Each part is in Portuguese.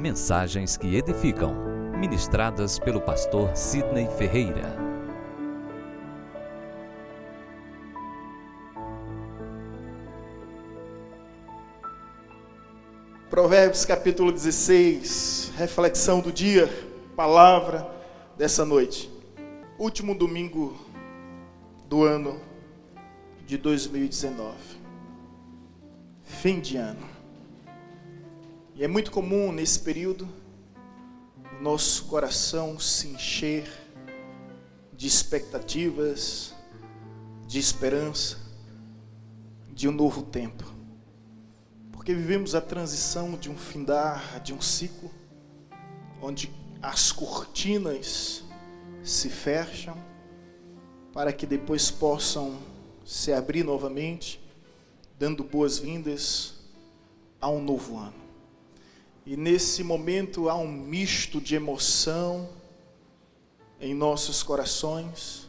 Mensagens que edificam, ministradas pelo pastor Sidney Ferreira. Provérbios capítulo 16, reflexão do dia, palavra dessa noite. Último domingo do ano de 2019. Fim de ano. E é muito comum nesse período o nosso coração se encher de expectativas, de esperança, de um novo tempo. Porque vivemos a transição de um findar, de um ciclo, onde as cortinas se fecham, para que depois possam se abrir novamente, dando boas-vindas a um novo ano. E nesse momento há um misto de emoção em nossos corações,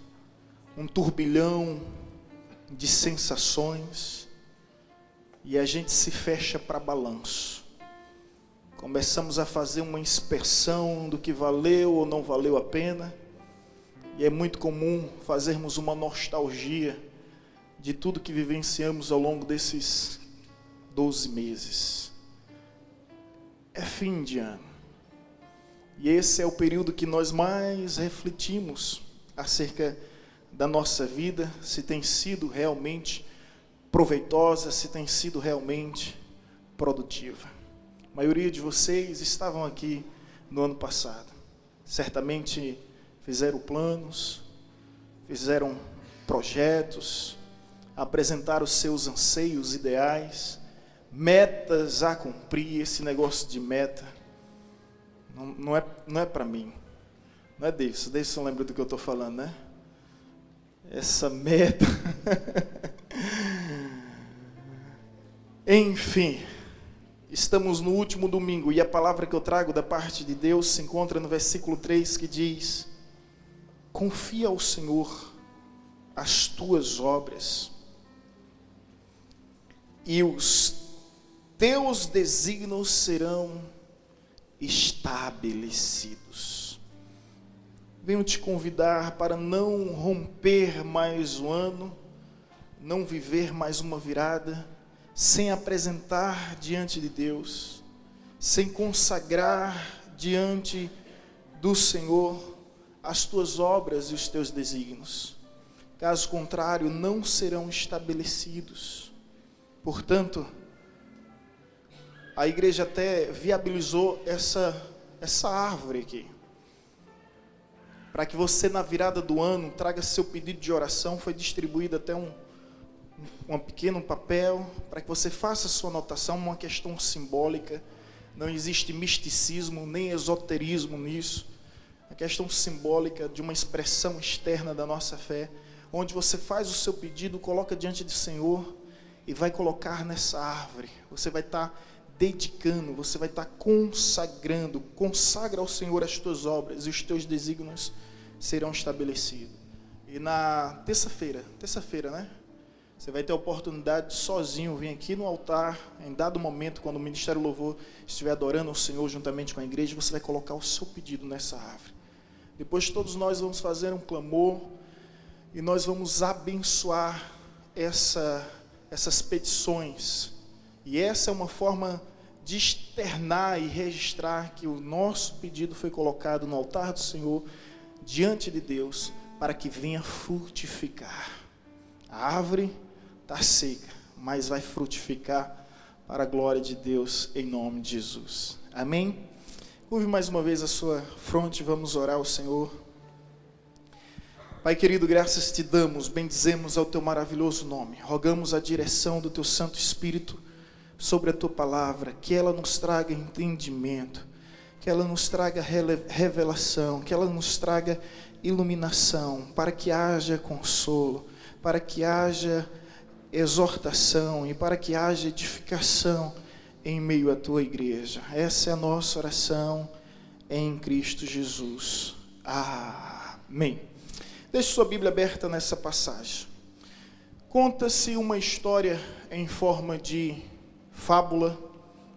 um turbilhão de sensações, e a gente se fecha para balanço. Começamos a fazer uma inspeção do que valeu ou não valeu a pena, e é muito comum fazermos uma nostalgia de tudo que vivenciamos ao longo desses 12 meses. É fim de ano, e esse é o período que nós mais refletimos acerca da nossa vida, se tem sido realmente proveitosa, se tem sido realmente produtiva. A maioria de vocês estavam aqui no ano passado, certamente fizeram planos, fizeram projetos, apresentaram os seus anseios, ideais, metas a cumprir. Esse negócio de meta não é para mim, não é Deus. Você lembra do que eu estou falando, né? Essa meta. Enfim, estamos no último domingo e a palavra que eu trago da parte de Deus se encontra no versículo 3, que diz: confia ao Senhor as tuas obras e os teus desígnios serão estabelecidos. Venho te convidar para não romper mais um ano, não viver mais uma virada, sem apresentar diante de Deus, sem consagrar diante do Senhor as tuas obras e os teus desígnios. Caso contrário, não serão estabelecidos. Portanto, a igreja até viabilizou essa árvore aqui, para que você na virada do ano traga seu pedido de oração. Foi distribuído até um pequeno papel, para que você faça sua anotação, uma questão simbólica. Não existe misticismo, nem esoterismo nisso. A questão simbólica de uma expressão externa da nossa fé, onde você faz o seu pedido, coloca diante do Senhor e vai colocar nessa árvore. Você vai estar dedicando, você vai estar consagrando. Consagra ao Senhor as tuas obras e os teus desígnios serão estabelecidos. E na terça-feira, né? Você vai ter a oportunidade de sozinho vir aqui no altar, em dado momento, quando o Ministério Louvor estiver adorando ao Senhor juntamente com a igreja, você vai colocar o seu pedido nessa árvore. Depois todos nós vamos fazer um clamor e nós vamos abençoar essas petições. E essa é uma forma de externar e registrar que o nosso pedido foi colocado no altar do Senhor, diante de Deus, para que venha frutificar. A árvore está seca, mas vai frutificar para a glória de Deus, em nome de Jesus. Amém? Curve mais uma vez a sua fronte, vamos orar ao Senhor. Pai querido, graças te damos, bendizemos ao teu maravilhoso nome. Rogamos a direção do teu Santo Espírito sobre a tua palavra, que ela nos traga entendimento, que ela nos traga revelação, que ela nos traga iluminação, para que haja consolo, para que haja exortação e para que haja edificação em meio à tua igreja. Essa é a nossa oração em Cristo Jesus. Amém. Deixe sua Bíblia aberta nessa passagem. Conta-se uma história em forma de fábula.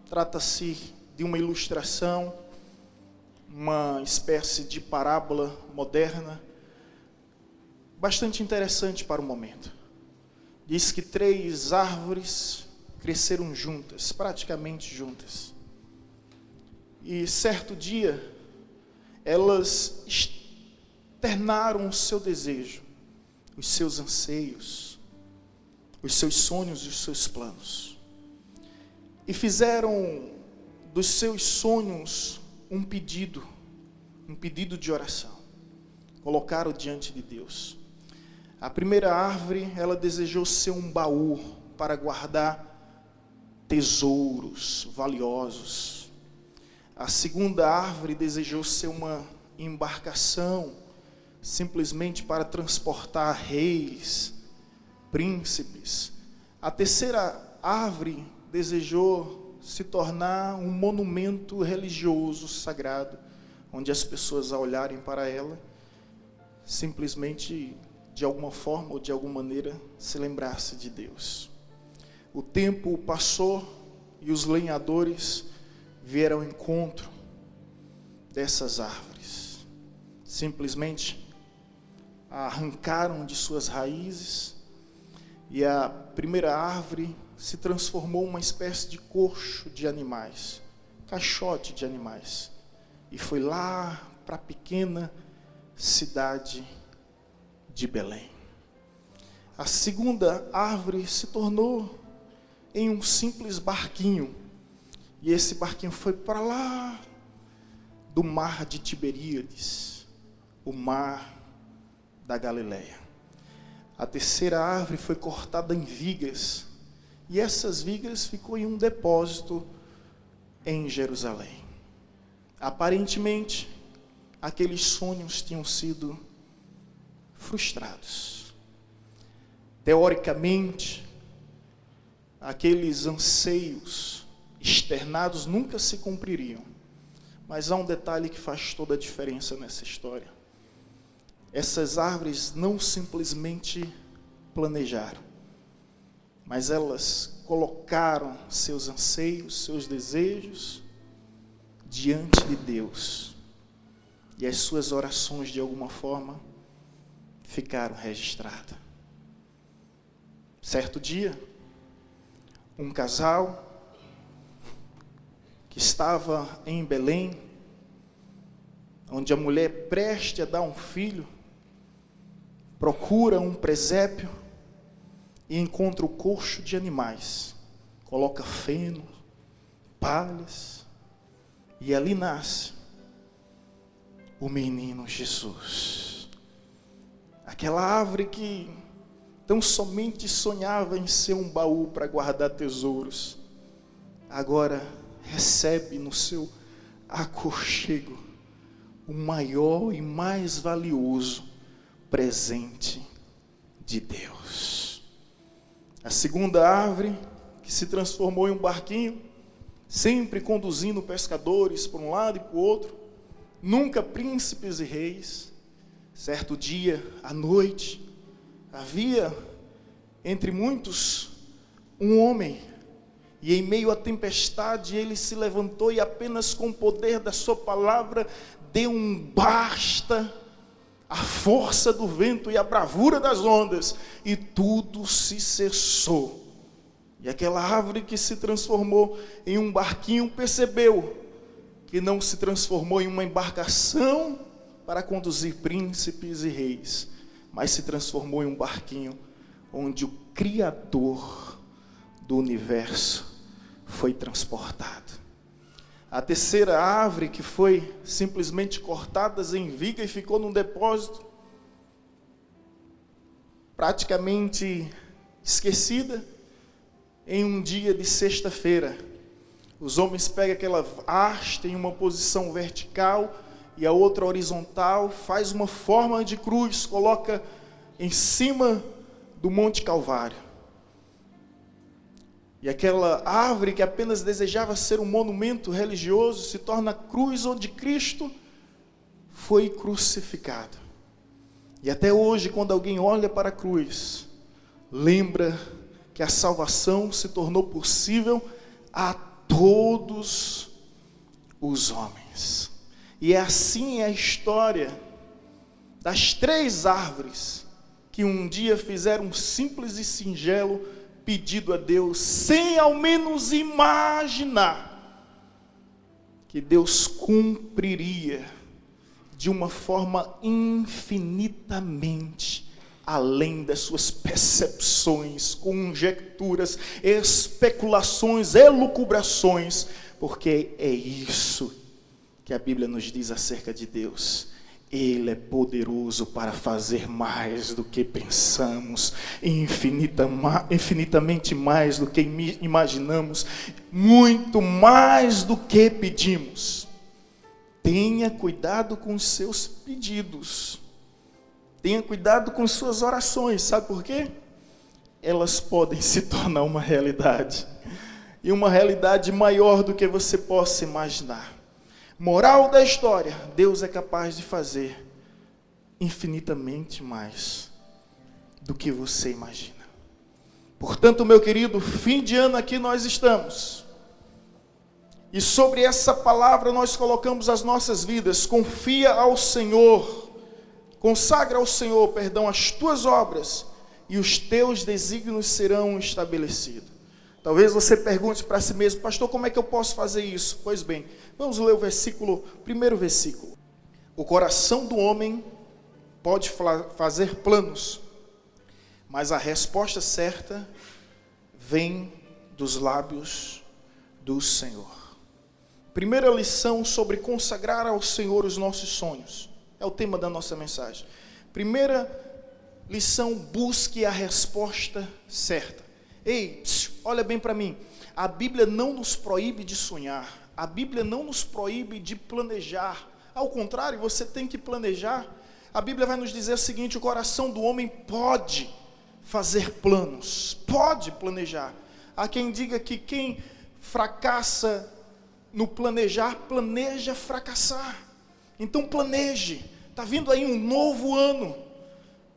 Trata-se de uma ilustração, uma espécie de parábola moderna, bastante interessante para o momento. Diz que 3 árvores cresceram juntas, praticamente juntas. E certo dia, elas externaram o seu desejo, os seus anseios, os seus sonhos e os seus planos. E fizeram dos seus sonhos um pedido de oração. Colocaram diante de Deus. A primeira árvore, ela desejou ser um baú para guardar tesouros valiosos. A segunda árvore desejou ser uma embarcação, simplesmente para transportar reis, príncipes. A terceira árvore desejou se tornar um monumento religioso sagrado, onde as pessoas, ao olharem para ela, simplesmente, de alguma forma ou de alguma maneira, se lembrasse de Deus. O tempo passou e os lenhadores vieram ao encontro dessas árvores. Simplesmente a arrancaram de suas raízes, e a primeira árvore se transformou em uma espécie de coxo de animais, caixote de animais, e foi lá para a pequena cidade de Belém. A segunda árvore se tornou em um simples barquinho, e esse barquinho foi para lá do mar de Tiberíades, o mar da Galileia. A terceira árvore foi cortada em vigas, e essas vigas ficou em um depósito em Jerusalém. Aparentemente, aqueles sonhos tinham sido frustrados. Teoricamente, aqueles anseios externados nunca se cumpririam. Mas há um detalhe que faz toda a diferença nessa história. Essas árvores não simplesmente planejaram, mas elas colocaram seus anseios, seus desejos diante de Deus. E as suas orações, de alguma forma, ficaram registradas. Certo dia, um casal que estava em Belém, onde a mulher preste a dar um filho, procura um presépio e encontra o coxo de animais, coloca feno, palhas, e ali nasce o menino Jesus. Aquela árvore que tão somente sonhava em ser um baú para guardar tesouros, agora recebe no seu aconchego o maior e mais valioso presente de Deus. A segunda árvore, que se transformou em um barquinho, sempre conduzindo pescadores por um lado e para o outro, nunca príncipes e reis. Certo dia, à noite, havia entre muitos um homem, e em meio à tempestade ele se levantou e apenas com o poder da sua palavra deu um basta à força do vento e à bravura das ondas, e tudo se cessou. E aquela árvore que se transformou em um barquinho percebeu que não se transformou em uma embarcação para conduzir príncipes e reis, mas se transformou em um barquinho onde o Criador do universo foi transportado. A terceira árvore, que foi simplesmente cortada em viga e ficou num depósito, praticamente esquecida, em um dia de sexta-feira, os homens pegam aquela haste em uma posição vertical e a outra horizontal, faz uma forma de cruz, coloca em cima do Monte Calvário. E aquela árvore que apenas desejava ser um monumento religioso se torna a cruz onde Cristo foi crucificado. E até hoje, quando alguém olha para a cruz, lembra que a salvação se tornou possível a todos os homens. E assim é a história das 3 árvores que um dia fizeram um simples e singelo pedido a Deus, sem ao menos imaginar que Deus cumpriria de uma forma infinitamente além das suas percepções, conjecturas, especulações, elucubrações, porque é isso que a Bíblia nos diz acerca de Deus. Ele é poderoso para fazer mais do que pensamos, infinitamente mais do que imaginamos, muito mais do que pedimos. Tenha cuidado com os seus pedidos, tenha cuidado com suas orações, sabe por quê? Elas podem se tornar uma realidade, e uma realidade maior do que você possa imaginar. Moral da história: Deus é capaz de fazer infinitamente mais do que você imagina. Portanto, meu querido, fim de ano aqui nós estamos. E sobre essa palavra nós colocamos as nossas vidas. Confia ao Senhor, consagra ao Senhor, perdão, as tuas obras, e os teus desígnios serão estabelecidos. Talvez você pergunte para si mesmo: pastor, como é que eu posso fazer isso? Pois bem, vamos ler o primeiro versículo. O coração do homem pode fazer planos, mas a resposta certa vem dos lábios do Senhor. Primeira lição sobre consagrar ao Senhor os nossos sonhos. É o tema da nossa mensagem. Primeira lição: busque a resposta certa. Ei, olha bem para mim. A Bíblia não nos proíbe de sonhar. A Bíblia não nos proíbe de planejar. Ao contrário, você tem que planejar. A Bíblia vai nos dizer o seguinte: o coração do homem pode fazer planos, pode planejar. Há quem diga que quem fracassa no planejar, planeja fracassar. Então planeje. Está vindo aí um novo ano.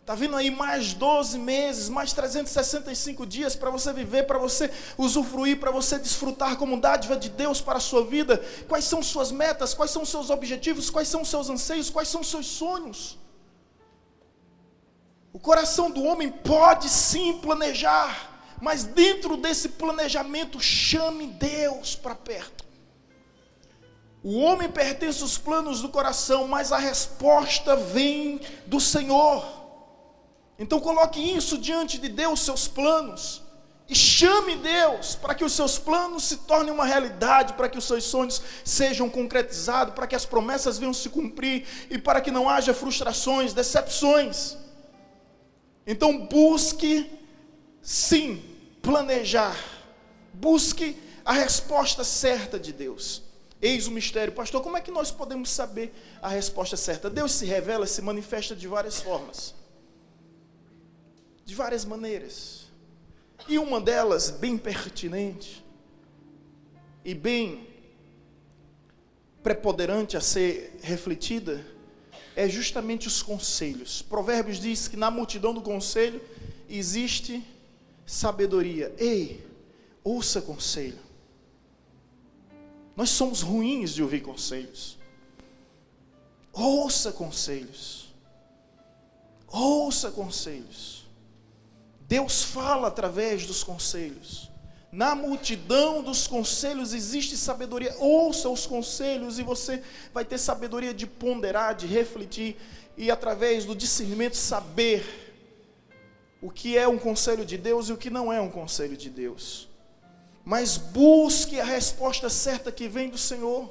Está vindo aí mais 12 meses, mais 365 dias para você viver, para você usufruir, para você desfrutar como dádiva de Deus para a sua vida. Quais são suas metas? Quais são os seus objetivos? Quais são os seus anseios? Quais são os seus sonhos? O coração do homem pode sim planejar, mas dentro desse planejamento chame Deus para perto. O homem pertence aos planos do coração, mas a resposta vem do Senhor. Então coloque isso diante de Deus, seus planos, e chame Deus para que os seus planos se tornem uma realidade, para que os seus sonhos sejam concretizados, para que as promessas venham se cumprir, e para que não haja frustrações, decepções. Então busque sim planejar, busque a resposta certa de Deus. Eis o mistério. Pastor, como é que nós podemos saber a resposta certa? Deus se revela, se manifesta de várias formas, de várias maneiras, e uma delas bem pertinente e bem preponderante a ser refletida é justamente os conselhos. Provérbios diz que na multidão do conselho existe sabedoria. Ei, ouça conselho. Nós somos ruins de ouvir conselhos. Ouça conselhos. Ouça conselhos. Deus fala através dos conselhos. Na multidão dos conselhos existe sabedoria. Ouça os conselhos e você vai ter sabedoria de ponderar, de refletir, e através do discernimento saber o que é um conselho de Deus e o que não é um conselho de Deus. Mas busque a resposta certa que vem do Senhor.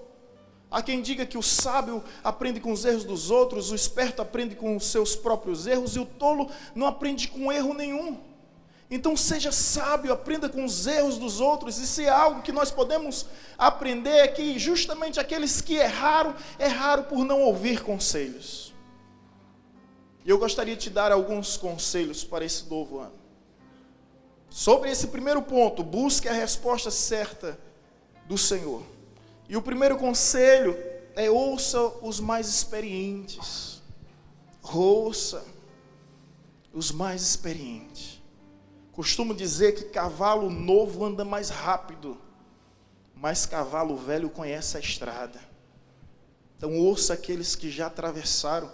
Há quem diga que o sábio aprende com os erros dos outros, o esperto aprende com os seus próprios erros, e o tolo não aprende com erro nenhum. Então seja sábio, aprenda com os erros dos outros, e se é algo que nós podemos aprender é que justamente aqueles que erraram por não ouvir conselhos. E eu gostaria de te dar alguns conselhos para esse novo ano. Sobre esse primeiro ponto, busque a resposta certa do Senhor. E o primeiro conselho é: ouça os mais experientes. Ouça os mais experientes. Costumo dizer que cavalo novo anda mais rápido mas cavalo velho conhece a estrada. Então ouça aqueles que já atravessaram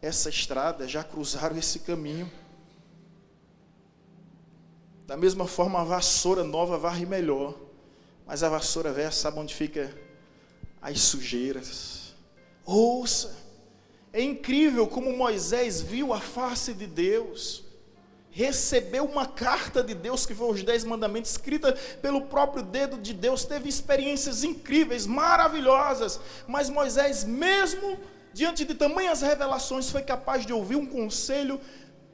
essa estrada, já cruzaram esse caminho. Da mesma forma, a vassoura nova varre melhor, mas a vassoura velha sabe onde fica as sujeiras. Ouça, é incrível como Moisés viu a face de Deus, recebeu uma carta de Deus, que foi os 10 mandamentos, escrita pelo próprio dedo de Deus, teve experiências incríveis, maravilhosas, mas Moisés, mesmo diante de tamanhas revelações, foi capaz de ouvir um conselho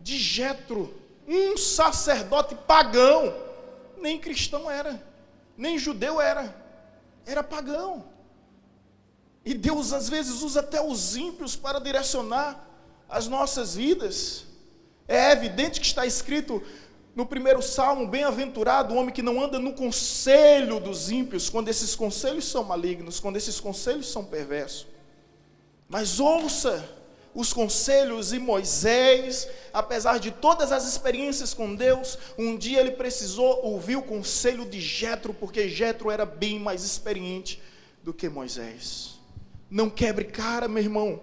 de Jetro, um sacerdote pagão, nem cristão era, nem judeu era pagão. E Deus às vezes usa até os ímpios para direcionar as nossas vidas. É evidente que está escrito no primeiro salmo: bem-aventurado o homem que não anda no conselho dos ímpios, quando esses conselhos são malignos, quando esses conselhos são perversos. Mas ouça os conselhos, e Moisés, apesar de todas as experiências com Deus, um dia ele precisou ouvir o conselho de Jetro, porque Jetro era bem mais experiente do que Moisés. Não quebre cara, meu irmão.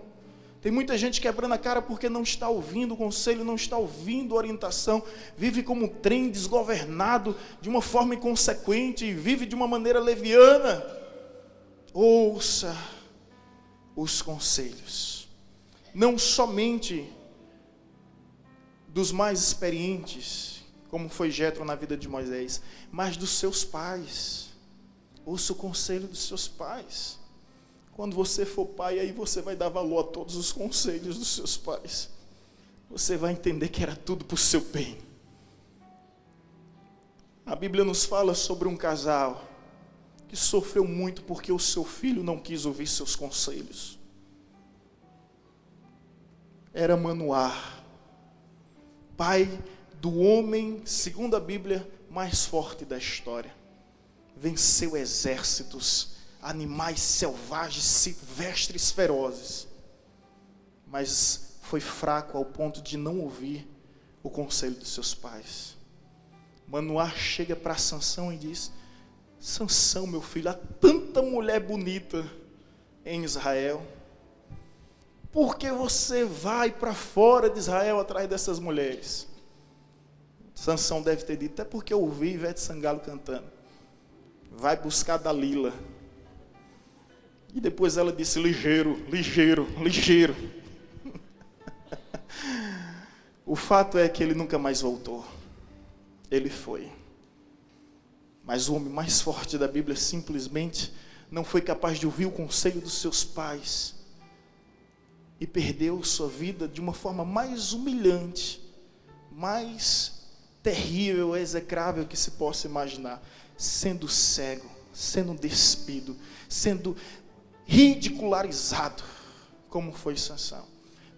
Tem muita gente quebrando a cara porque não está ouvindo o conselho, não está ouvindo a orientação, vive como um trem desgovernado, de uma forma inconsequente, e vive de uma maneira leviana. Ouça os conselhos, não somente dos mais experientes, como foi Jetro na vida de Moisés, mas dos seus pais. Ouça o conselho dos seus pais. Quando você for pai, aí você vai dar valor a todos os conselhos dos seus pais. Você vai entender que era tudo para o seu bem. A Bíblia nos fala sobre um casal que sofreu muito porque o seu filho não quis ouvir seus conselhos. Era Manoá, pai do homem, segundo a Bíblia, mais forte da história. Venceu exércitos, animais selvagens, silvestres, ferozes, mas foi fraco ao ponto de não ouvir o conselho dos seus pais. Manoá chega para Sansão e diz: Sansão, meu filho, há tanta mulher bonita em Israel, por que você vai para fora de Israel atrás dessas mulheres? Sansão deve ter dito: é porque eu ouvi Ivete Sangalo cantando, vai buscar Dalila. E depois ela disse: ligeiro, ligeiro, ligeiro. O fato é que ele nunca mais voltou. Ele foi. Mas o homem mais forte da Bíblia simplesmente não foi capaz de ouvir o conselho dos seus pais e perdeu sua vida de uma forma mais humilhante, mais terrível, execrável que se possa imaginar, sendo cego, sendo despido, sendo ridicularizado, como foi Sansão,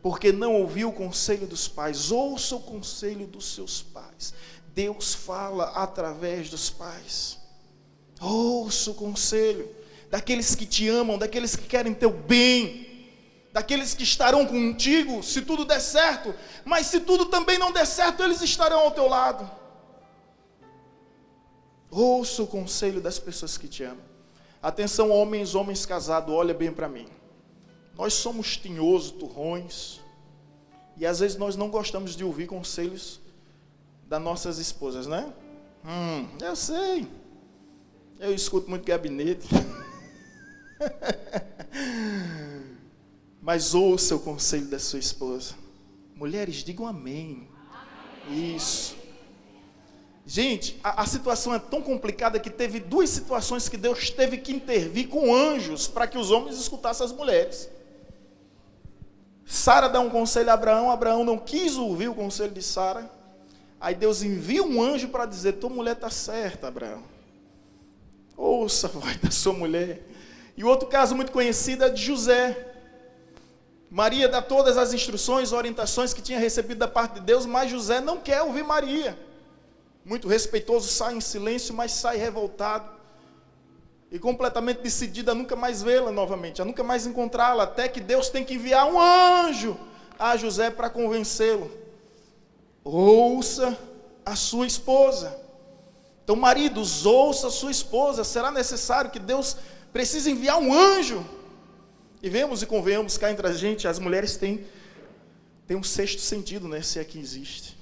porque não ouviu o conselho dos pais. Ouça o conselho dos seus pais. Deus fala através dos pais. Ouça o conselho daqueles que te amam, daqueles que querem teu bem, daqueles que estarão contigo se tudo der certo, mas se tudo também não der certo, eles estarão ao teu lado. Ouça o conselho das pessoas que te amam. Atenção, homens casados, olha bem para mim. Nós somos tinhosos, turrões, e às vezes nós não gostamos de ouvir conselhos das nossas esposas, né? Eu sei, eu escuto muito gabinete. Mas ouça o conselho da sua esposa. Mulheres, digam amém. Isso. Gente, a situação é tão complicada que teve 2 situações que Deus teve que intervir com anjos para que os homens escutassem as mulheres. Sara dá um conselho a Abraão, Abraão não quis ouvir o conselho de Sara. Aí Deus envia um anjo para dizer: tua mulher está certa, Abraão. Ouça a voz da sua mulher. E outro caso muito conhecido é de José. Maria dá todas as instruções, orientações que tinha recebido da parte de Deus, mas José não quer ouvir Maria. Muito respeitoso, sai em silêncio, mas sai revoltado. E completamente decidido a nunca mais vê-la novamente, a nunca mais encontrá-la, até que Deus tem que enviar um anjo a José para convencê-lo. Ouça a sua esposa. Então, maridos, ouça sua esposa. Será necessário que Deus precise enviar um anjo? E vemos e convenhamos cá entre a gente, as mulheres têm um sexto sentido, né? Se é que existe.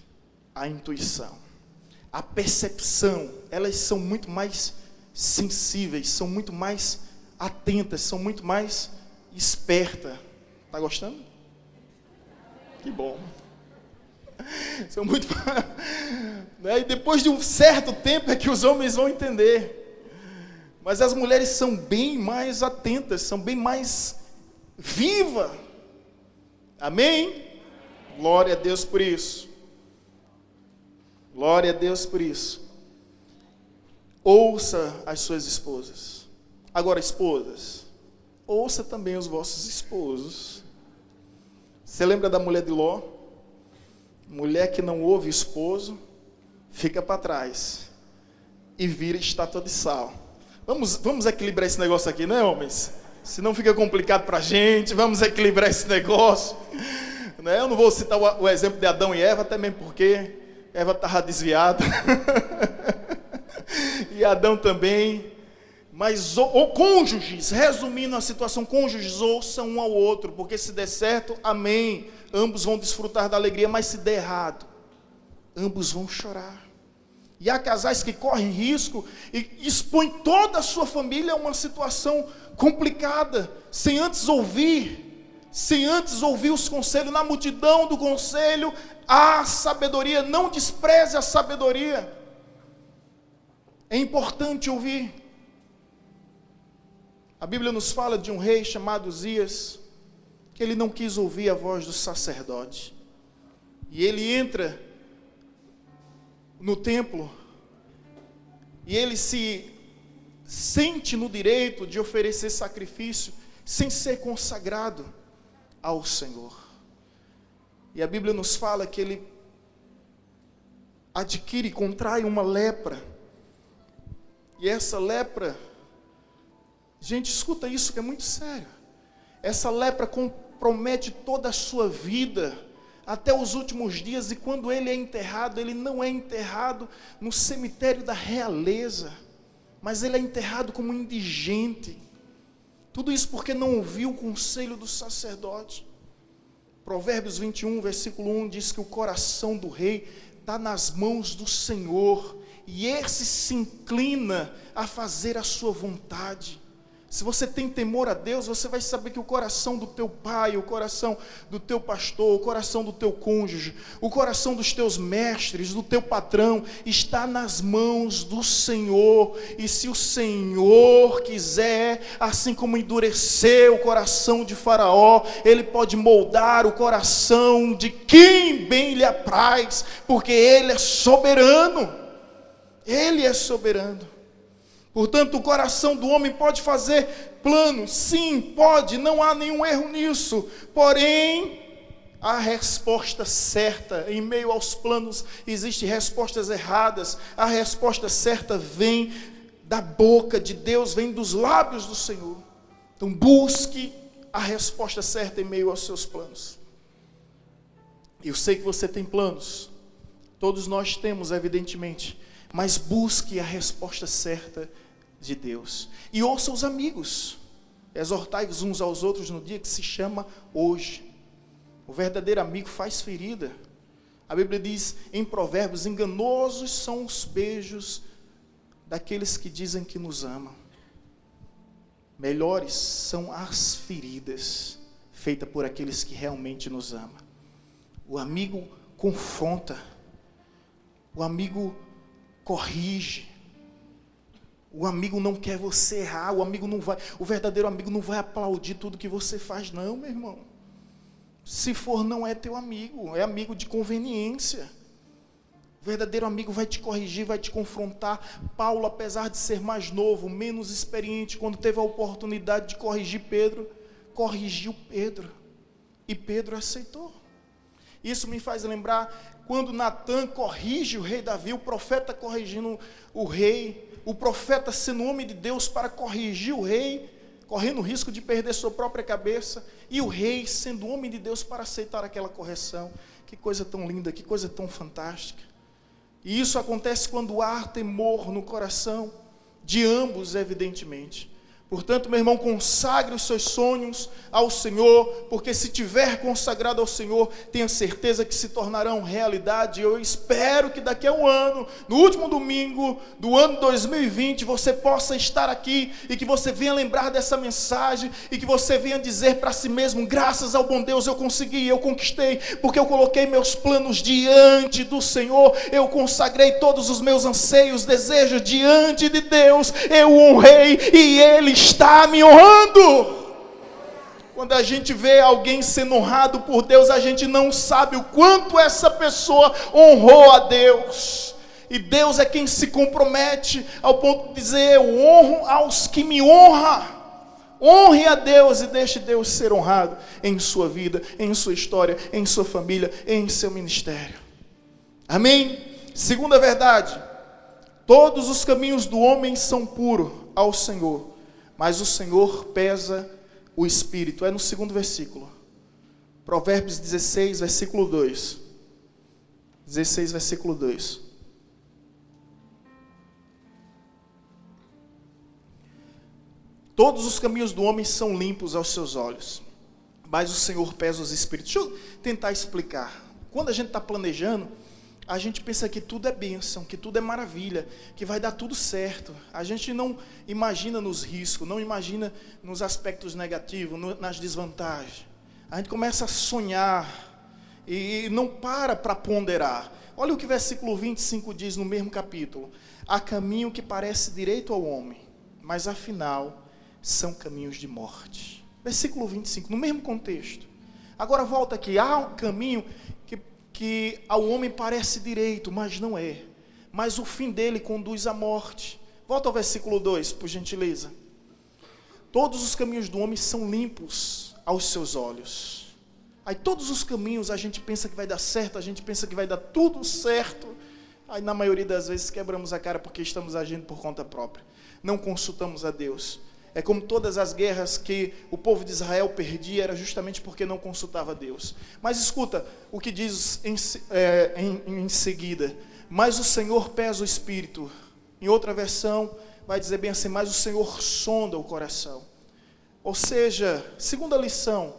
A intuição, a percepção. Elas são muito mais sensíveis, são muito mais atentas, são muito mais espertas. Está gostando? Que bom. São muito... né? E depois de um certo tempo é que os homens vão entender. Mas as mulheres são bem mais atentas, são bem mais vivas. Amém? Glória a Deus por isso. Glória a Deus por isso. Ouça as suas esposas. Agora, esposas, ouça também os vossos esposos. Você lembra da mulher de Ló? Mulher que não ouve o esposo, fica para trás e vira estátua de sal. Vamos equilibrar esse negócio aqui, não é, homens? Senão fica complicado para a gente. Vamos equilibrar esse negócio. Né? Eu não vou citar o exemplo de Adão e Eva, também porque Eva estava desviada. E Adão também. Mas cônjuges, resumindo a situação, cônjuges, ouçam um ao outro, porque se der certo, amém, ambos vão desfrutar da alegria, mas se der errado, ambos vão chorar. E há casais que correm risco e expõem toda a sua família a uma situação complicada, sem antes ouvir os conselhos. Na multidão do conselho há sabedoria, não despreze a sabedoria. É importante ouvir. A Bíblia nos fala de um rei chamado Uzias, que ele não quis ouvir a voz do sacerdote. E ele entra no templo, e ele se sente no direito de oferecer sacrifício, sem ser consagrado ao Senhor. E a Bíblia nos fala que ele contrai uma lepra. E essa lepra, gente, escuta isso que é muito sério. Essa lepra compromete toda a sua vida, até os últimos dias. E quando ele é enterrado, ele não é enterrado no cemitério da realeza, mas ele é enterrado como indigente. Tudo isso porque não ouviu o conselho do sacerdote. Provérbios 21, versículo 1, diz que o coração do rei está nas mãos do Senhor, e esse se inclina a fazer a sua vontade. Se você tem temor a Deus, você vai saber que o coração do teu pai, o coração do teu pastor, o coração do teu cônjuge, o coração dos teus mestres, do teu patrão, está nas mãos do Senhor. E se o Senhor quiser, assim como endureceu o coração de Faraó, Ele pode moldar o coração de quem bem lhe apraz, porque Ele é soberano. Ele é soberano. Portanto, o coração do homem pode fazer planos, sim, pode, não há nenhum erro nisso. Porém, a resposta certa, em meio aos planos, existem respostas erradas. A resposta certa vem da boca de Deus, vem dos lábios do Senhor. Então, busque a resposta certa em meio aos seus planos. Eu sei que você tem planos, todos nós temos, evidentemente, mas busque a resposta certa de Deus. E ouça os amigos. Exortai-vos uns aos outros no dia que se chama hoje. O verdadeiro amigo faz ferida. A Bíblia diz em Provérbios: enganosos são os beijos daqueles que dizem que nos amam. Melhores são as feridas feitas por aqueles que realmente nos amam. O amigo confronta. O amigo corrige. O amigo não quer você errar. O verdadeiro amigo não vai aplaudir tudo que você faz, não, meu irmão. Se for, não é teu amigo, é amigo de conveniência. O verdadeiro amigo vai te corrigir, vai te confrontar. Paulo, apesar de ser mais novo, menos experiente, quando teve a oportunidade de corrigir Pedro, corrigiu Pedro. E Pedro aceitou. Isso me faz lembrar quando Natã corrige o rei Davi, o profeta corrigindo o rei, o profeta sendo homem de Deus para corrigir o rei, correndo o risco de perder sua própria cabeça, e o rei sendo homem de Deus para aceitar aquela correção. Que coisa tão linda, que coisa tão fantástica. E isso acontece quando há temor no coração de ambos, evidentemente. Portanto, meu irmão, consagre os seus sonhos ao Senhor, porque se tiver consagrado ao Senhor, tenha certeza que se tornarão realidade. Eu espero que daqui a um ano, no último domingo do ano 2020, você possa estar aqui e que você venha lembrar dessa mensagem e que você venha dizer para si mesmo: graças ao bom Deus eu consegui, eu conquistei, porque eu coloquei meus planos diante do Senhor, eu consagrei todos os meus anseios, desejos diante de Deus, eu honrei e Ele está me honrando. Quando a gente vê alguém sendo honrado por Deus, a gente não sabe o quanto essa pessoa honrou a Deus. E Deus é quem se compromete ao ponto de dizer: eu honro aos que me honram. Honre a Deus e deixe Deus ser honrado em sua vida, em sua história, em sua família, em seu ministério. Amém? Segunda verdade: todos os caminhos do homem são puros ao Senhor, mas o Senhor pesa o espírito. É no segundo versículo. Provérbios 16, versículo 2. 16, versículo 2. Todos os caminhos do homem são limpos aos seus olhos, mas o Senhor pesa os espíritos. Deixa eu tentar explicar. Quando a gente está planejando, a gente pensa que tudo é bênção, que tudo é maravilha, que vai dar tudo certo. A gente não imagina nos riscos, não imagina nos aspectos negativos, nas desvantagens. A gente começa a sonhar e não para ponderar. Olha o que o versículo 25 diz no mesmo capítulo: há caminho que parece direito ao homem, mas afinal são caminhos de morte. Versículo 25, no mesmo contexto. Agora volta aqui: há um caminho que ao homem parece direito, mas não é. Mas o fim dele conduz à morte. Volta ao versículo 2, por gentileza. Todos os caminhos do homem são limpos aos seus olhos. Aí todos os caminhos a gente pensa que vai dar certo, a gente pensa que vai dar tudo certo. Aí na maioria das vezes quebramos a cara porque estamos agindo por conta própria. Não consultamos a Deus. É como todas as guerras que o povo de Israel perdia, era justamente porque não consultava Deus. Mas escuta o que diz em seguida: mas o Senhor pesa o espírito. Em outra versão vai dizer bem assim: mas o Senhor sonda o coração. Ou seja, segunda lição: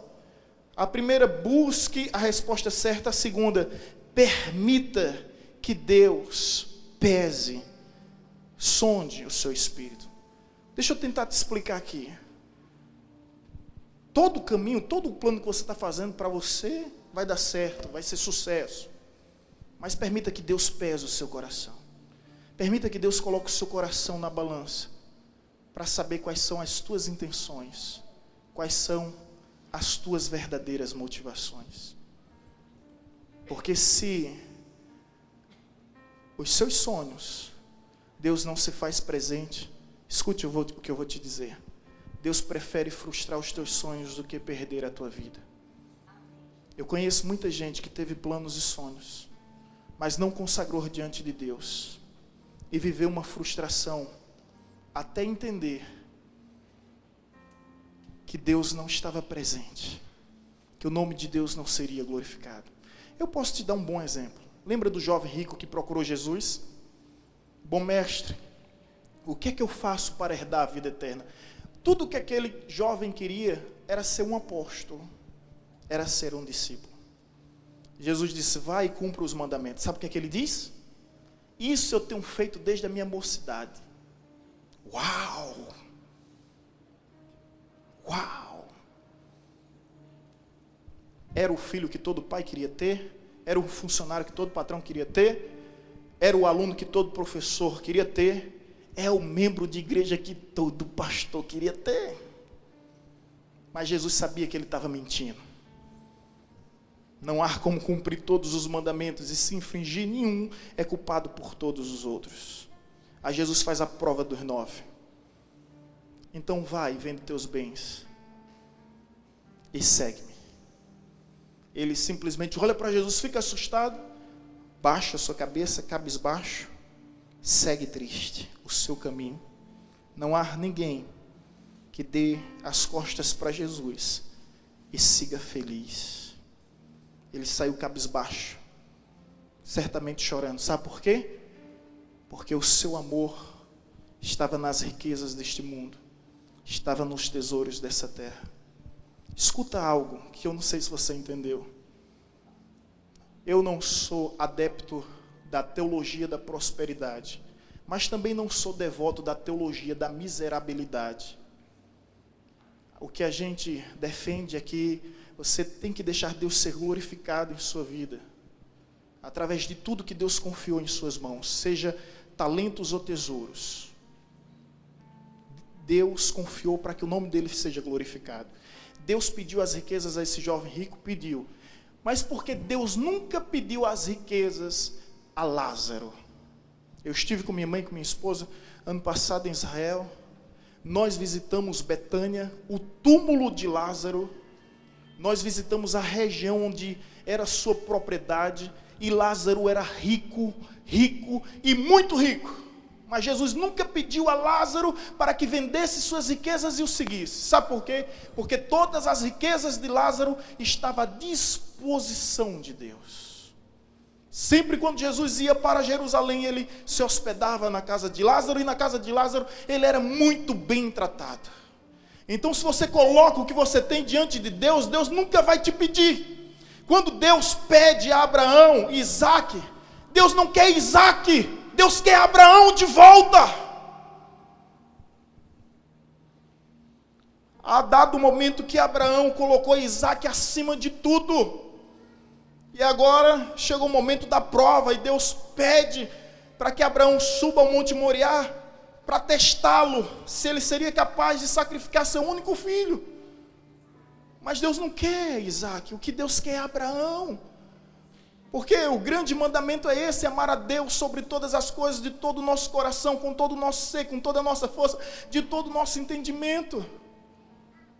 a primeira, busque a resposta certa. A segunda, permita que Deus pese, sonde o seu espírito. Deixa eu tentar te explicar aqui. Todo o caminho, todo o plano que você está fazendo para você vai dar certo, vai ser sucesso. Mas permita que Deus pese o seu coração. Permita que Deus coloque o seu coração na balança, para saber quais são as tuas intenções, quais são as tuas verdadeiras motivações. Porque se os seus sonhos, Deus não se faz presente, escute o que eu vou te dizer: Deus prefere frustrar os teus sonhos do que perder a tua vida. Eu conheço muita gente que teve planos e sonhos, mas não consagrou diante de Deus, e viveu uma frustração, até entender que Deus não estava presente, que o nome de Deus não seria glorificado. Eu posso te dar um bom exemplo. Lembra do jovem rico que procurou Jesus? Bom mestre, o que é que eu faço para herdar a vida eterna? Tudo que aquele jovem queria era ser um apóstolo, era ser um discípulo. Jesus disse: vai e cumpra os mandamentos. Sabe o que é que ele diz? Isso eu tenho feito desde a minha mocidade. Uau! Uau! Era o filho que todo pai queria ter, era o funcionário que todo patrão queria ter, era o aluno que todo professor queria ter, é o membro de igreja que todo pastor queria ter. Mas Jesus sabia que ele estava mentindo. Não há como cumprir todos os mandamentos, e se infringir nenhum, é culpado por todos os outros. Aí Jesus faz a prova dos 9. Então vai e vende teus bens e segue-me. Ele simplesmente olha para Jesus, fica assustado, baixa a sua cabeça, cabisbaixo, segue triste o seu caminho. Não há ninguém que dê as costas para Jesus e siga feliz. Ele saiu cabisbaixo, certamente chorando. Sabe por quê? Porque o seu amor estava nas riquezas deste mundo, estava nos tesouros dessa terra. Escuta algo que eu não sei se você entendeu. Eu não sou adepto da teologia da prosperidade, mas também não sou devoto da teologia da miserabilidade. O que a gente defende é que você tem que deixar Deus ser glorificado em sua vida, através de tudo que Deus confiou em suas mãos, seja talentos ou tesouros. Deus confiou para que o nome dele seja glorificado. Deus pediu as riquezas a esse jovem rico, pediu. Mas porque Deus nunca pediu as riquezas a Lázaro? Eu estive com minha mãe e com minha esposa ano passado em Israel. Nós visitamos Betânia, o túmulo de Lázaro. Nós visitamos a região onde era sua propriedade. E Lázaro era rico, rico e muito rico. Mas Jesus nunca pediu a Lázaro para que vendesse suas riquezas e o seguisse. Sabe por quê? Porque todas as riquezas de Lázaro estavam à disposição de Deus. Sempre quando Jesus ia para Jerusalém, ele se hospedava na casa de Lázaro, e na casa de Lázaro ele era muito bem tratado. Então, se você coloca o que você tem diante de Deus, Deus nunca vai te pedir. Quando Deus pede a Abraão Isaac, Deus não quer Isaac, Deus quer Abraão de volta. Há dado momento que Abraão colocou Isaac acima de tudo. E agora chegou o momento da prova, e Deus pede para que Abraão suba ao Monte Moriá para testá-lo, se ele seria capaz de sacrificar seu único filho. Mas Deus não quer Isaac, o que Deus quer é Abraão. Porque o grande mandamento é esse: amar a Deus sobre todas as coisas, de todo o nosso coração, com todo o nosso ser, com toda a nossa força, de todo o nosso entendimento.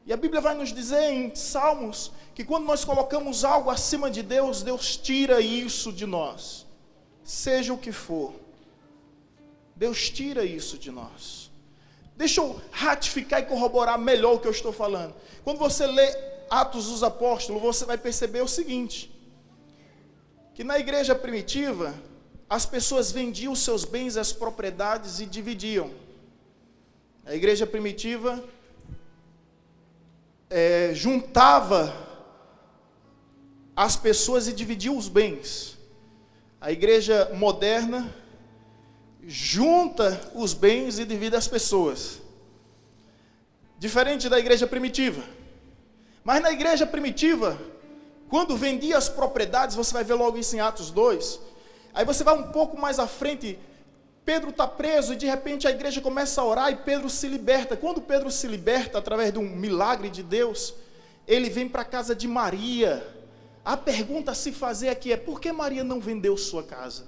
E a Bíblia vai nos dizer em Salmos que quando nós colocamos algo acima de Deus, Deus tira isso de nós. Seja o que for, Deus tira isso de nós. Deixa eu ratificar e corroborar melhor o que eu estou falando. Quando você lê Atos dos Apóstolos, você vai perceber o seguinte: que na igreja primitiva, as pessoas vendiam os seus bens e as propriedades e dividiam. A igreja primitiva juntava as pessoas e dividia os bens. A igreja moderna junta os bens e divide as pessoas. Diferente da igreja primitiva. Mas na igreja primitiva, quando vendia as propriedades, você vai ver logo isso em Atos 2. Aí você vai um pouco mais à frente, Pedro está preso e de repente a igreja começa a orar e Pedro se liberta. Quando Pedro se liberta, através de um milagre de Deus, ele vem para a casa de Maria. A pergunta a se fazer aqui é: por que Maria não vendeu sua casa?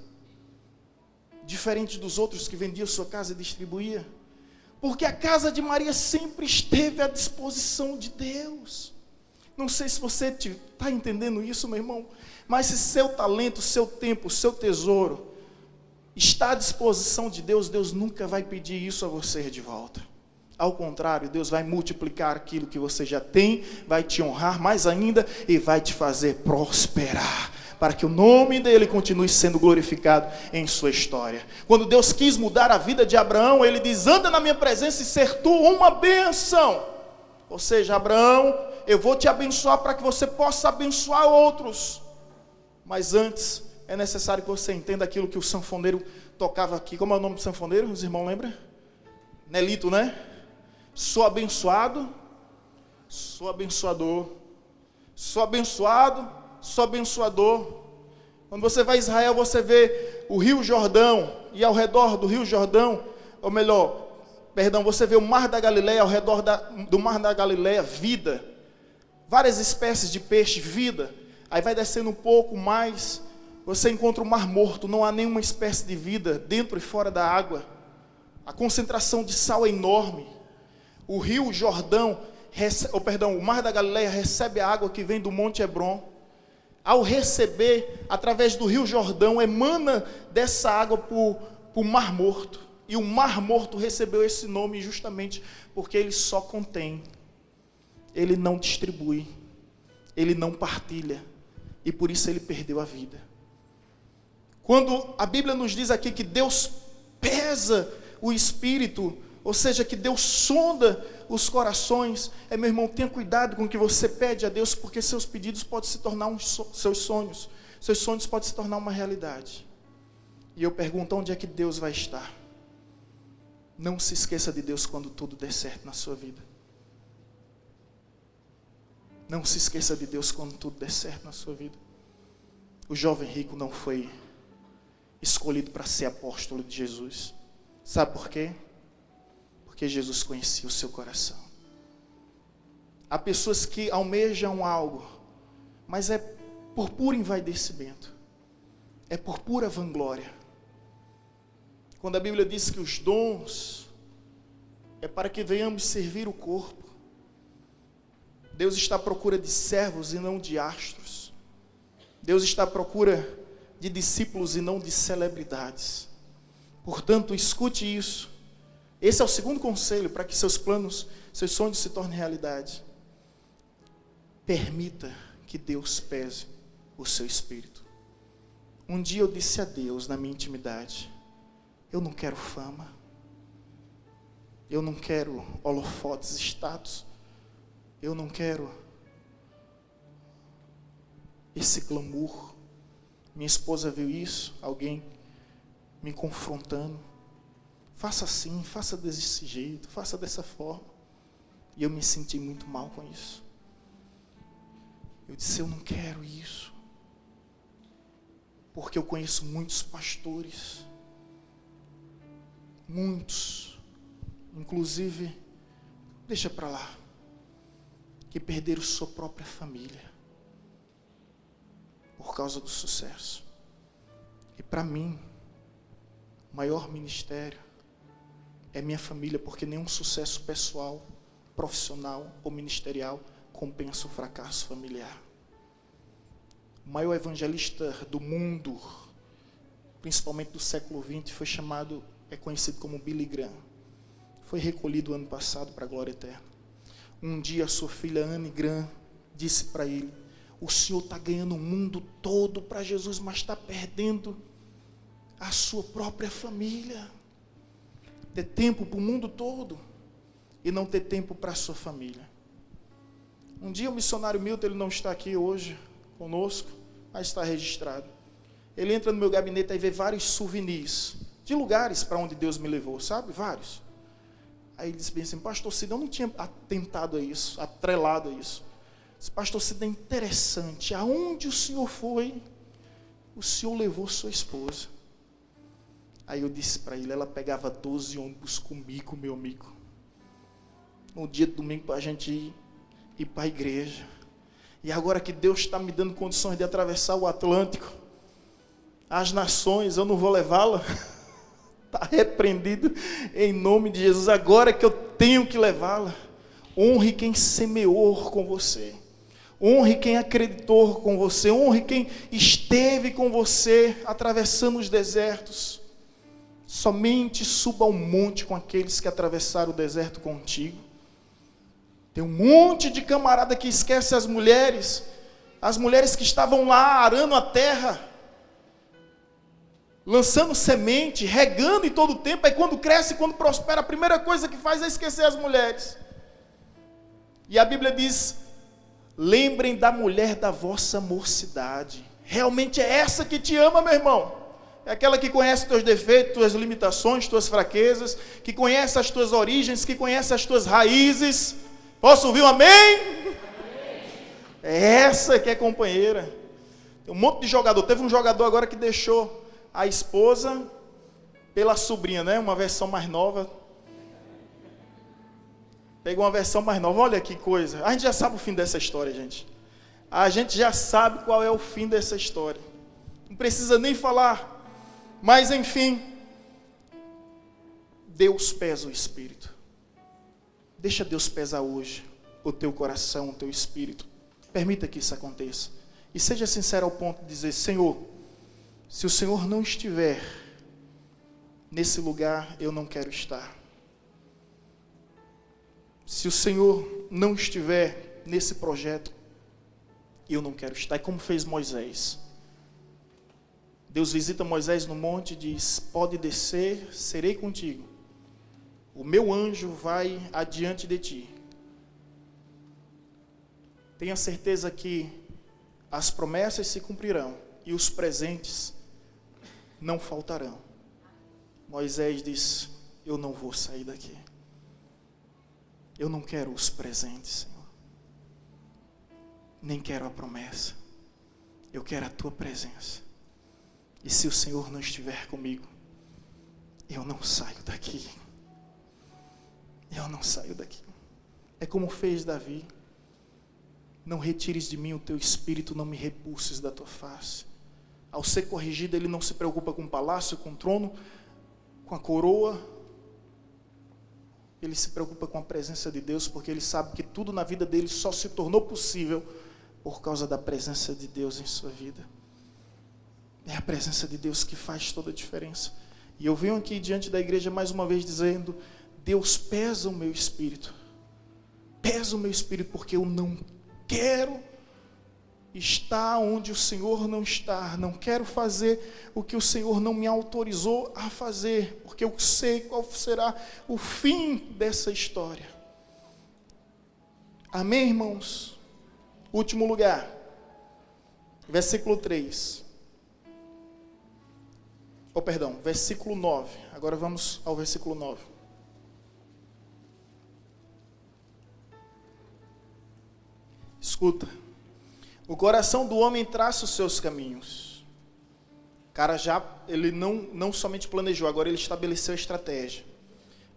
Diferente dos outros que vendiam sua casa e distribuía. Porque a casa de Maria sempre esteve à disposição de Deus. Não sei se você está entendendo isso, meu irmão, mas se seu talento, seu tempo, seu tesouro está à disposição de Deus, Deus nunca vai pedir isso a você de volta. Ao contrário, Deus vai multiplicar aquilo que você já tem, vai te honrar mais ainda e vai te fazer prosperar, para que o nome dele continue sendo glorificado em sua história. Quando Deus quis mudar a vida de Abraão, ele diz: anda na minha presença e ser tu uma bênção. Ou seja, Abraão, eu vou te abençoar para que você possa abençoar outros. Mas antes, é necessário que você entenda aquilo que o sanfoneiro tocava aqui. Como é o nome do sanfoneiro? Os irmãos lembram? Nelito, né? Sou abençoado, sou abençoador. Sou abençoado, sou abençoador. Quando você vai a Israel, você vê o Rio Jordão, e ao redor do Rio Jordão, ou melhor, você vê o Mar da Galileia, ao redor do Mar da Galileia, vida. Várias espécies de peixe, vida. Aí vai descendo um pouco mais, você encontra o Mar Morto, não há nenhuma espécie de vida dentro e fora da água. A concentração de sal é enorme. O Rio Jordão, o Mar da Galileia recebe a água que vem do Monte Hebron. Ao receber, através do Rio Jordão, emana dessa água para o Mar Morto. E o Mar Morto recebeu esse nome justamente porque ele só contém. Ele não distribui. Ele não partilha. E por isso ele perdeu a vida. Quando a Bíblia nos diz aqui que Deus pesa o espírito, ou seja, que Deus sonda os corações, meu irmão, tenha cuidado com o que você pede a Deus, porque seus pedidos podem se tornar seus sonhos podem se tornar uma realidade. E eu pergunto, onde é que Deus vai estar? Não se esqueça de Deus quando tudo der certo na sua vida. Não se esqueça de Deus quando tudo der certo na sua vida. O jovem rico não foi escolhido para ser apóstolo de Jesus. Sabe por quê? Porque Jesus conhecia o seu coração. Há pessoas que almejam algo, mas é por puro envaidecimento, é por pura vanglória. Quando a Bíblia diz que os dons é para que venhamos servir o corpo, Deus está à procura de servos e não de astros. Deus está à procura de discípulos e não de celebridades. Portanto, escute isso. Esse é o segundo conselho para que seus planos, seus sonhos se tornem realidade. Permita que Deus pese o seu espírito. Um dia eu disse a Deus na minha intimidade: eu não quero fama, eu não quero holofotes, status, eu não quero esse glamour. Minha esposa viu isso, alguém me confrontando: faça assim, faça desse jeito, faça dessa forma. E eu me senti muito mal com isso. Eu disse: eu não quero isso, porque eu conheço muitos pastores, muitos, inclusive, deixa para lá, que perderam sua própria família por causa do sucesso. E para mim, o maior ministério é minha família, porque nenhum sucesso pessoal, profissional ou ministerial compensa o fracasso familiar. O maior evangelista do mundo, principalmente do século XX, é conhecido como Billy Graham. Foi recolhido ano passado para a glória eterna. Um dia a sua filha Anne Graham disse para ele: o senhor está ganhando o mundo todo para Jesus, mas está perdendo a sua própria família. Ter tempo para o mundo todo e não ter tempo para a sua família. Um dia o missionário Milton, ele não está aqui hoje conosco, mas está registrado. Ele entra no meu gabinete e vê vários souvenirs de lugares para onde Deus me levou, sabe? Vários. Aí ele disse bem assim: pastor Cida, eu não tinha atentado a isso, atrelado a isso. Disse: pastor Cida, é interessante, aonde o senhor foi, o senhor levou sua esposa. Aí eu disse para ele: ela pegava 12 ônibus comigo, meu amigo, no dia de domingo para a gente ir para a igreja. E agora que Deus está me dando condições de atravessar o Atlântico, as nações, eu não vou levá-la? Está repreendido em nome de Jesus. Agora que eu tenho que levá-la. Honre quem semeou com você, honre quem acreditou com você, honre quem esteve com você atravessando os desertos. Somente suba ao monte com aqueles que atravessaram o deserto contigo. Tem um monte de camarada que esquece as mulheres que estavam lá arando a terra, lançando semente, regando em todo o tempo. Aí quando cresce, quando prospera, a primeira coisa que faz é esquecer as mulheres. E a Bíblia diz: lembrem da mulher da vossa mocidade. Realmente é essa que te ama, meu irmão. É aquela que conhece teus defeitos, tuas limitações, tuas fraquezas, que conhece as tuas origens, que conhece as tuas raízes. Posso ouvir um amém? Amém. É essa que é companheira. Tem um monte de jogador. Teve um jogador agora que deixou a esposa pela sobrinha, né? Uma versão mais nova. Pegou uma versão mais nova. Olha que coisa. A gente já sabe o fim dessa história, gente. A gente já sabe qual é o fim dessa história. Não precisa nem falar. Mas enfim, Deus pesa o espírito. Deixa Deus pesar hoje o teu coração, o teu espírito. Permita que isso aconteça. E seja sincero ao ponto de dizer: Senhor, se o Senhor não estiver nesse lugar, eu não quero estar. Se o Senhor não estiver nesse projeto, eu não quero estar. E como fez Moisés. Deus visita Moisés no monte e diz: pode descer, serei contigo. O meu anjo vai adiante de ti. Tenha certeza que as promessas se cumprirão e os presentes não faltarão. Moisés diz: eu não vou sair daqui. Eu não quero os presentes, Senhor. Nem quero a promessa. Eu quero a tua presença. E se o Senhor não estiver comigo, eu não saio daqui. Eu não saio daqui. É como fez Davi: não retires de mim o teu espírito, não me repulses da tua face. Ao ser corrigido, ele não se preocupa com o palácio, com o trono, com a coroa. Ele se preocupa com a presença de Deus, porque ele sabe que tudo na vida dele só se tornou possível por causa da presença de Deus em sua vida. É a presença de Deus que faz toda a diferença. E eu venho aqui diante da igreja mais uma vez dizendo: Deus, pesa o meu espírito. Pesa o meu espírito, porque eu não quero estar onde o Senhor não está. Não quero fazer o que o Senhor não me autorizou a fazer, porque eu sei qual será o fim dessa história. Amém, irmãos? Último lugar, versículo 3. Versículo 9. Agora vamos ao versículo 9. Escuta. O coração do homem traça os seus caminhos. O cara ele não somente planejou, agora ele estabeleceu a estratégia.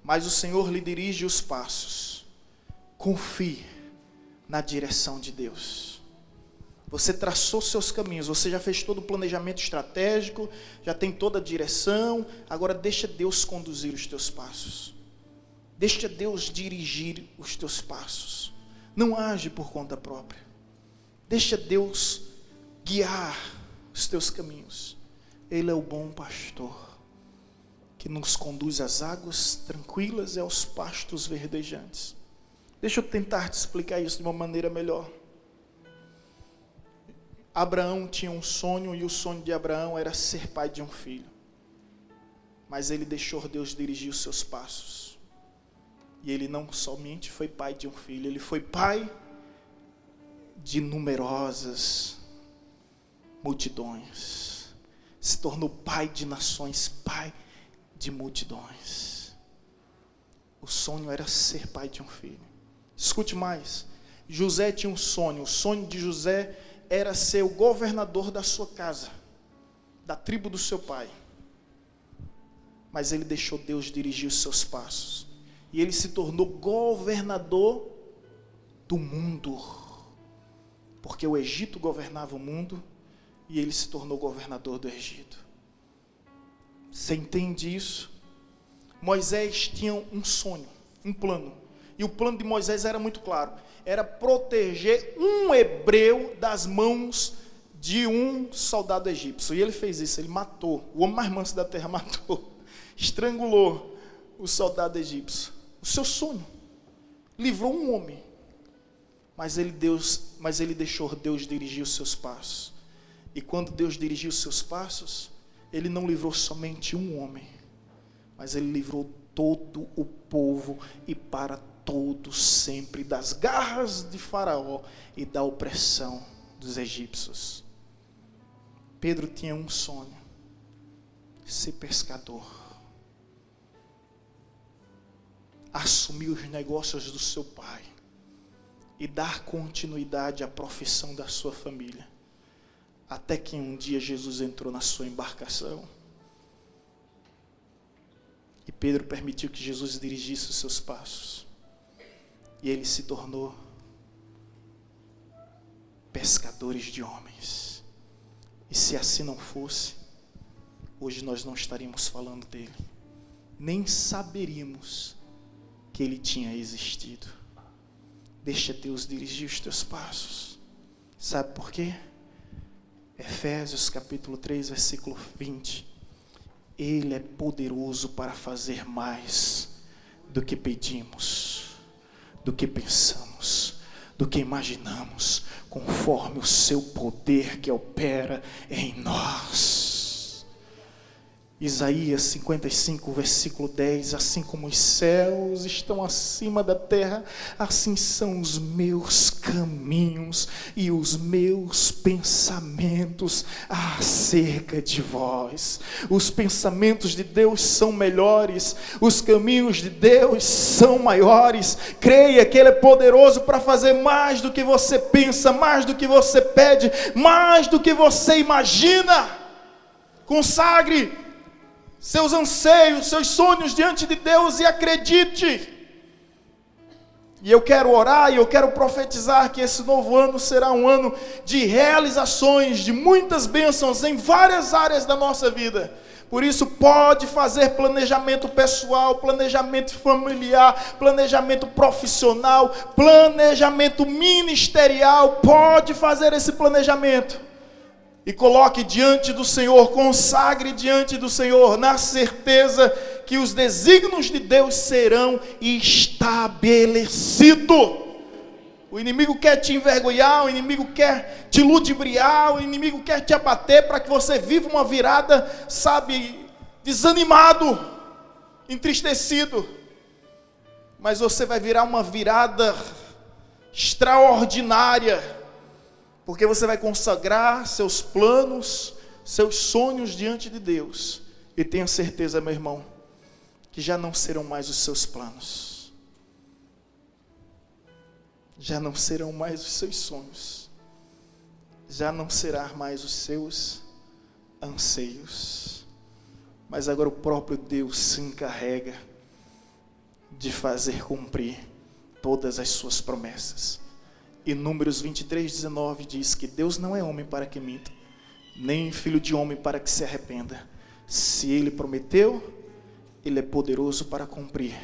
Mas o Senhor lhe dirige os passos. Confie na direção de Deus. Você traçou seus caminhos, você já fez todo o planejamento estratégico, já tem toda a direção, agora deixa Deus conduzir os teus passos. Deixa Deus dirigir os teus passos. Não age por conta própria. Deixa Deus guiar os teus caminhos. Ele é o bom pastor, que nos conduz às águas tranquilas e aos pastos verdejantes. Deixa eu tentar te explicar isso de uma maneira melhor. Abraão tinha um sonho, e o sonho de Abraão era ser pai de um filho. Mas ele deixou Deus dirigir os seus passos. E ele não somente foi pai de um filho, ele foi pai de numerosas multidões. Se tornou pai de nações, pai de multidões. O sonho era ser pai de um filho. Escute mais. José tinha um sonho. O sonho de José era ser o governador da sua casa, da tribo do seu pai. Mas ele deixou Deus dirigir os seus passos. E ele se tornou governador do mundo. Porque o Egito governava o mundo e ele se tornou governador do Egito. Você entende isso? Moisés tinha um sonho, um plano. E o plano de Moisés era muito claro. Era proteger um hebreu das mãos de um soldado egípcio. E ele fez isso, ele matou. O homem mais manso da terra matou. Estrangulou o soldado egípcio. O seu sonho. Livrou um homem. Mas ele deixou Deus dirigir os seus passos. E quando Deus dirigiu os seus passos, ele não livrou somente um homem, mas ele livrou todo o povo e para todos sempre das garras de Faraó e da opressão dos egípcios. Pedro tinha um sonho: ser pescador, assumir os negócios do seu pai e dar continuidade à profissão da sua família. Até que um dia Jesus entrou na sua embarcação e Pedro permitiu que Jesus dirigisse os seus passos. E ele se tornou pescadores de homens. E se assim não fosse, hoje nós não estaríamos falando dele. Nem saberíamos que ele tinha existido. Deixa Deus dirigir os teus passos. Sabe por quê? Efésios capítulo 3, versículo 20. Ele é poderoso para fazer mais do que pedimos, do que pensamos, do que imaginamos, conforme o seu poder que opera em nós. Isaías 55, versículo 10, assim como os céus estão acima da terra, assim são os meus caminhos e os meus pensamentos acerca de vós. Os pensamentos de Deus são melhores, os caminhos de Deus são maiores. Creia que Ele é poderoso para fazer mais do que você pensa, mais do que você pede, mais do que você imagina. Consagre seus anseios, seus sonhos diante de Deus e acredite. E eu quero orar e eu quero profetizar que esse novo ano será um ano de realizações, de muitas bênçãos em várias áreas da nossa vida. Por isso pode fazer planejamento pessoal, planejamento familiar, planejamento profissional, planejamento ministerial. Pode fazer esse planejamento. E coloque diante do Senhor, consagre diante do Senhor, na certeza que os desígnios de Deus serão estabelecidos. O inimigo quer te envergonhar, o inimigo quer te ludibriar, o inimigo quer te abater para que você viva uma virada, desanimado, entristecido. Mas você vai virar uma virada extraordinária, porque você vai consagrar seus planos, seus sonhos diante de Deus. E tenha certeza, meu irmão, que já não serão mais os seus planos. Já não serão mais os seus sonhos. Já não serão mais os seus anseios. Mas agora o próprio Deus se encarrega de fazer cumprir todas as suas promessas. E Números 23, 19 diz que Deus não é homem para que minta, nem filho de homem para que se arrependa. Se Ele prometeu, Ele é poderoso para cumprir.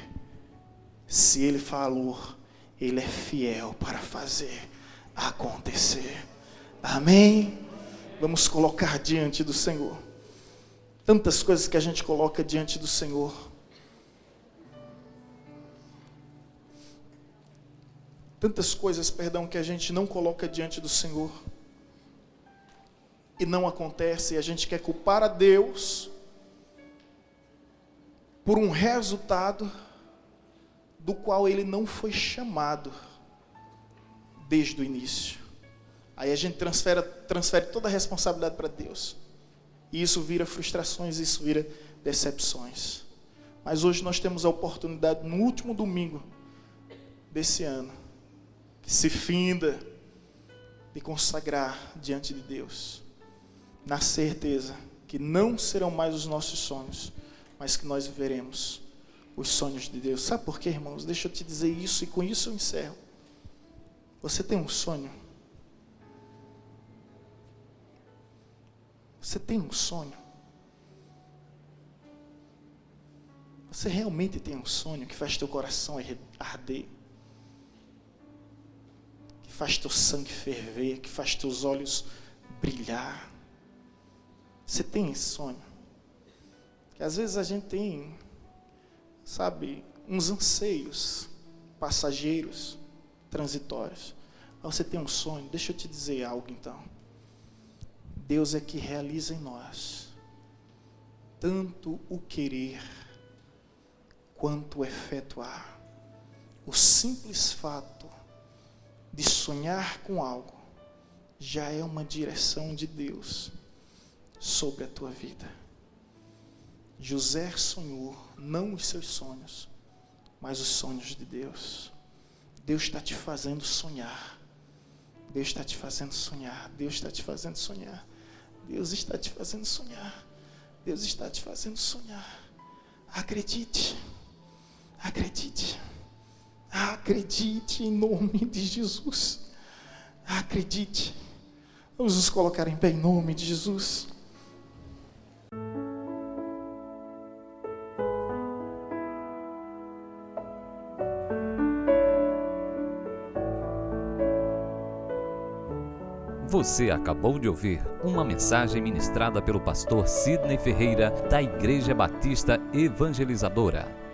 Se Ele falou, Ele é fiel para fazer acontecer. Amém? Vamos colocar diante do Senhor. Tantas coisas que a gente coloca diante do Senhor. Tantas coisas, que a gente não coloca diante do Senhor e não acontece, e a gente quer culpar a Deus por um resultado do qual Ele não foi chamado desde o início. Aí a gente transfere toda a responsabilidade para Deus, e isso vira frustrações, isso vira decepções. Mas hoje nós temos a oportunidade, no último domingo desse ano, que se finda, de consagrar diante de Deus, na certeza que não serão mais os nossos sonhos, mas que nós viveremos os sonhos de Deus. Sabe por quê, irmãos? Deixa eu te dizer isso, e com isso eu encerro. Você tem um sonho? Você tem um sonho? Você realmente tem um sonho que faz teu coração arder? Faz teu sangue ferver, que faz teus olhos brilhar? Você tem esse sonho? Que às vezes a gente tem, uns anseios passageiros, transitórios. Mas você tem um sonho? Deixa eu te dizer algo então. Deus é que realiza em nós tanto o querer quanto o efetuar. O simples fato de sonhar com algo já é uma direção de Deus sobre a tua vida. José sonhou não os seus sonhos, mas os sonhos de Deus. Deus está te fazendo sonhar. Deus está te fazendo sonhar. Deus está te fazendo sonhar. Deus está te fazendo sonhar. Deus está te fazendo sonhar. Acredite. Acredite. Acredite em nome de Jesus. Acredite. Vamos nos colocar em pé em nome de Jesus. Você acabou de ouvir uma mensagem ministrada pelo pastor Sidney Ferreira, da Igreja Batista Evangelizadora.